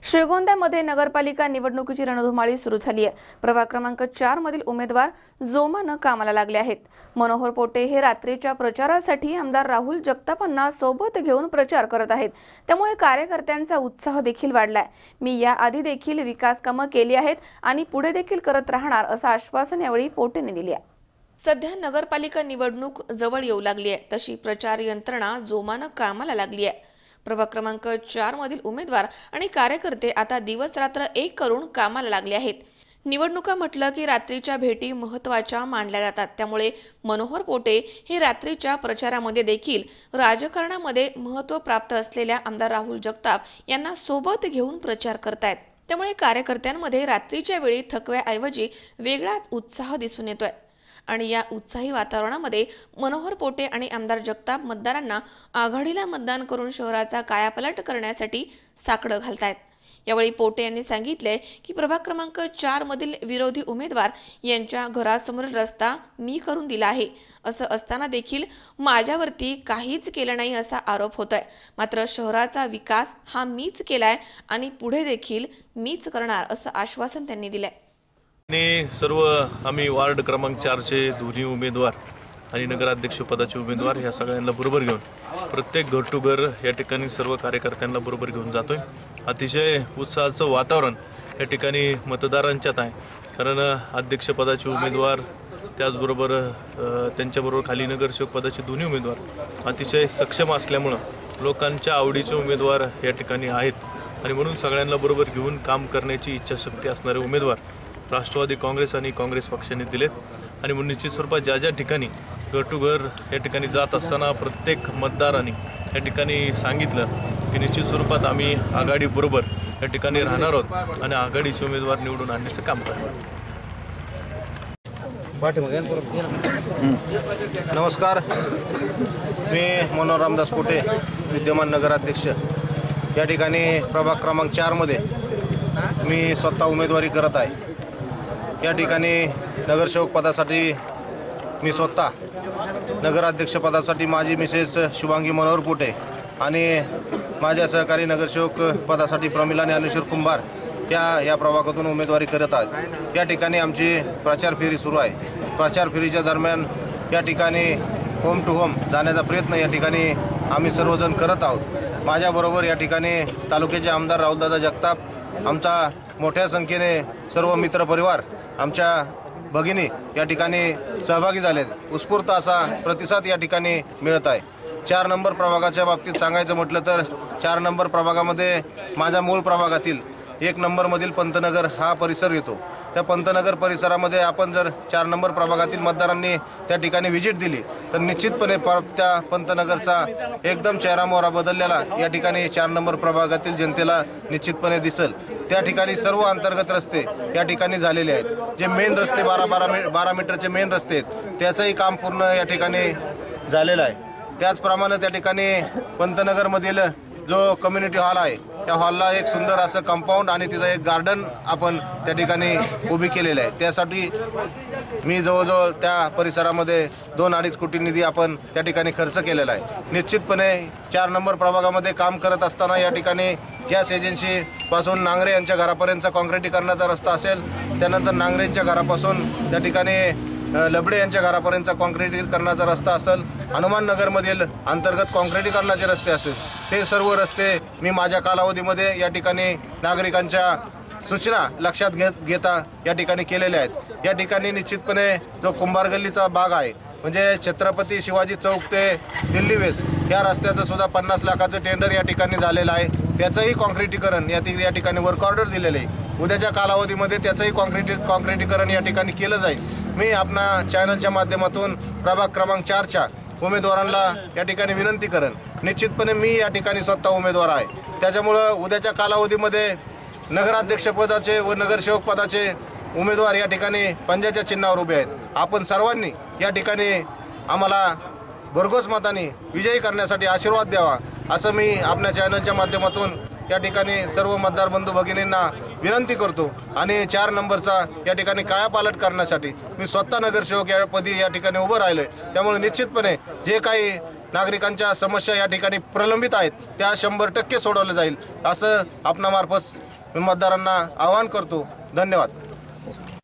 श्रीगोंद्यामध्ये नगरपालिका निवडणुकीची रणधुमाळी सुरू झाली आहे। प्रभाग क्रमांक 4 मधील उमेदवार जोमानं कामाला लागले आहेत। मनोहर पोटे हे रात्रीच्या प्रचारासाठी आमदार राहुल जगतापांना सोबत घेऊन प्रचार करत आहेत। त्यामुळे कार्यकर्त्यांचा उत्साह देखील वाढलाय। मी या आधी देखील विकास कामे केली आहेत आणि पुढे देखील करत राहणार असं आश्वासन यावेळी पोटेने दिले आहे। सध्या नगरपालिका निवडणूक जवळ येऊ लागली आहे, तशी प्रचार यंत्रणा जोमानं कामाला लागली आहे। प्रभाग क्रमांक 4 मधील उमेदवार आणि कार्यकर्ते आता दिवस रात्र एक करून कामाला लागले आहेत। निवडणुका म्हटलं की रात्रीच्या भेटी महत्त्वाच्या मानल्या जातात, त्यामुळे मनोहर पोटे हे रात्रीच्या प्रचारामध्ये देखील राजकारणामध्ये महत्त्व प्राप्त असलेल्या आमदार राहुल जगताप यांना सोबत घेऊन प्रचार करतायत। त्यामुळे कार्यकर्त्यांमध्ये रात्रीच्या वेळी थकव्याऐवजी वेगळाच उत्साह दिसून येतोय आणि या उत्साही वातावरणामध्ये मनोहर पोटे आणि आमदार जगताप मतदारांना आघाडीला मतदान करून शहराचा कायापालट करण्यासाठी साकडं घालतायत। यावेळी पोटे यांनी सांगितले की प्रभाग क्रमांक 4 मधील विरोधी उमेदवार यांच्या घरासमोरील रस्ता मी करून दिला आहे, असं असताना देखील माझ्यावरती काहीच केलं नाही असा आरोप होतोय। मात्र शहराचा विकास हा मीच केलाय आणि पुढे देखील मीच करणार असं आश्वासन त्यांनी दिलंय। सर्व आम्ही वार्ड क्रमांक 4 चे दोन्ही उमेदवार आणि नगराध्यक्ष पदाचे उमेदवार या सगळ्यांना बरोबर घेऊन प्रत्येक घर टू घर या ठिकाणी सर्व कार्यकर्त्यांना बरोबर घेऊन जातोय। अतिशय उत्साहाचं वातावरण या ठिकाणी मतदारांच्यात आहे, कारण अध्यक्ष पदाचे उमेदवार त्याचबरोबर त्यांच्याबरोबर खाली नगरसेवक पदाचे दोन्ही उमेदवार अतिशय सक्षम असल्यामुळे लोकांच्या आवडीचे उमेदवार या ठिकाणी आहेत आणि म्हणून सगळ्यांना बरोबर घेऊन काम करण्याची इच्छाशक्ती असणारे उमेदवार राष्ट्रवादी काँग्रेस आणि काँग्रेस पक्षाने दिलेत। आणि म्हणून निश्चित स्वरूपात ज्या ठिकाणी घर टू घर या ठिकाणी जात असताना प्रत्येक मतदारांनी या ठिकाणी सांगितलं की निश्चित स्वरूपात आम्ही आघाडी बरोबर या ठिकाणी राहणार आहोत आणि आघाडीचे उमेदवार निवडून आणण्याचं काम करणार। नमस्कार, मी मनोहर रामदास पोटे, विद्यमान नगराध्यक्ष। या ठिकाणी प्रभाग क्रमांक 4 मध्ये मी स्वतः उमेदवारी करत आहे। या ठिकाणी नगरसेवक पदासाठी मी स्वतः, नगराध्यक्ष पदासाठी माझी मिसेस शुभांगी मनोहर पोटे आणि माझ्या सहकारी नगरसेवक पदासाठी प्रमिला ज्ञानेश्वर कुंभार या प्रभागातून उमेदवारी करत आहेत। या ठिकाणी आमची प्रचार फेरी सुरू आहे। प्रचार फेरीच्या दरम्यान या ठिकाणी होम टू होम जाण्याचा प्रयत्न या ठिकाणी आम्ही सर्वजण करत आहोत। माझ्याबरोबर या ठिकाणी तालुक्याचे आमदार राहुलदादा जगताप, आमचा मोठ्या संख्येने सर्व मित्रपरिवार, आमच्या भगिनी या ठिकाणी सहभागी झालेत। उत्स्फूर्त असा प्रतिसाद या ठिकाणी मिळत आहे। 4 नंबर प्रभागाच्या बाबतीत सांगायचं म्हटलं तर 4 नंबर प्रभागामध्ये माझ्या मूळ प्रभागातील 1 नंबरमधील पंतनगर हा परिसर येतो। त्या पंतनगर परिसरामध्ये आपण जर 4 नंबर प्रभागातील मतदारांनी त्या ठिकाणी व्हिजिट दिली तर निश्चितपणे त्या पंतनगरचा एकदम चेहरामोहरा बदललेला या ठिकाणी 4 नंबर प्रभागातील जनतेला निश्चितपणे दिसेल। त्या ठिकाणी सर्व अंतर्गत रस्ते या ठिकाणी झालेले आहेत। जे मेन रस्ते 12 मीटरचे मेन रस्ते आहेत त्याचंही काम पूर्ण या ठिकाणी झालेलं आहे। त्याचप्रमाणे त्या ठिकाणी पंतनगरमधील जो कम्युनिटी हॉल आहे त्या हॉलला एक सुंदर असं कंपाऊंड आणि तिथं एक गार्डन आपण त्या ठिकाणी उभी केलेलं आहे। त्यासाठी मी जवळजवळ त्या परिसरामध्ये 2-2.5 कोटी निधी आपण त्या ठिकाणी खर्च केलेला आहे। निश्चितपणे 4 नंबर प्रभागामध्ये काम करत असताना या ठिकाणी गॅस एजन्सीपासून नांगरे यांच्या घरापर्यंतचा काँक्रिटीकरणाचा रस्ता असेल, त्यानंतर नांगरे यांच्या घरापासून त्या ठिकाणी लबडे यांच्या घरापर्यंतचा काँक्रिटीकरणाचा रस्ता असेल, हनुमान नगरमधील अंतर्गत काँक्रिटीकरणाचे रस्ते असेल, ते सर्व रस्ते मी माझ्या कालावधीमध्ये या ठिकाणी नागरिकांच्या सूचना लक्षात घेता या ठिकाणी केलेल्या आहेत। या ठिकाणी निश्चितपणे जो कुंभार गल्लीचा भाग आहे, म्हणजे छत्रपती शिवाजी चौक ते दिल्ली वेस या रस्त्याचं सुद्धा 50 लाखाचं टेंडर या ठिकाणी झालेलं आहे। त्याचंही काँक्रिटीकरण या ठिकाणी वर्क ऑर्डर दिलेलं आहे। उद्याच्या कालावधीमध्ये त्याचंही काँक्रिटीकरण या ठिकाणी केलं जाईल। मी आपणा चॅनलच्या माध्यमातून प्रभाग क्रमांक 4च्या उमेदवारांना या ठिकाणी विनंती करेन, निश्चितपणे मी या ठिकाणी स्वतः उमेदवार आहे। त्याच्यामुळं उद्याच्या कालावधीमध्ये नगराध्यक्ष पदाचे व नगरसेवक पदाचे उमेदवार या ठिकाणी पंजाच्या चिन्हावर उभे आहेत। आपण सर्वांनी या ठिकाणी आम्हाला भरघोस मताने विजयी करण्यासाठी आशीर्वाद द्यावा असं मी आपल्या चॅनलच्या माध्यमातून या ठिकाणी सर्व मतदार बंधू भगिनींना विनंती करतो। आणि 4 नंबरचा या ठिकाणी कायापालट करण्यासाठी मी स्वतः नगरसेवक या पदी या ठिकाणी उभं राहिलोय। त्यामुळे निश्चितपणे जे काही नागरिकांच्या समस्या या ठिकाणी प्रलंबित आहेत त्या 100% सोडवल्या जाईल असं आपणामार्फत मतदारांना आवाहन करतो. धन्यवाद.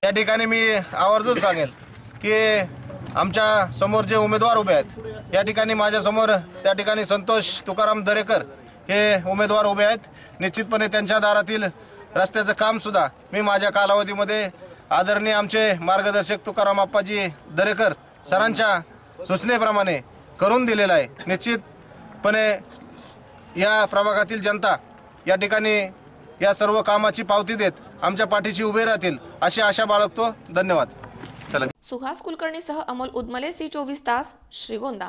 या ठिकाणी मी आवर्जून सांगेन की आमच्या समोर जे उमेदवार उभे आहेत या ठिकाणी माझ्यासमोर त्या ठिकाणी संतोष तुकाराम दरेकर हे उमेदवार उभे आहेत. निश्चितपणे त्यांच्या दारातील रस्त्याचं कामसुद्धा मी माझ्या कालावधीमध्ये आदरणीय आमचे मार्गदर्शक तुकाराम आप्पाजी दरेकर सरांच्या सूचनेप्रमाणे करून दिलेलं आहे. निश्चितपणे या प्रभागातील जनता या ठिकाणी या सर्व कामाची पावती देत आमच्या पाठीशी उभे राहतील अशी आशा बाळगतो. धन्यवाद. चला. सुहास कुलकर्णीसह अमोल उदमले, C24 तास, श्रीगोंदा.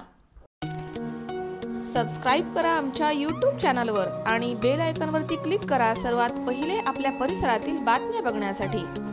सबस्क्राईब करा आमच्या YouTube चॅनलवर आणि बेल आयकॉनवरती क्लिक करा सर्वात पहिले आपल्या परिसरातील बातम्या बघण्यासाठी.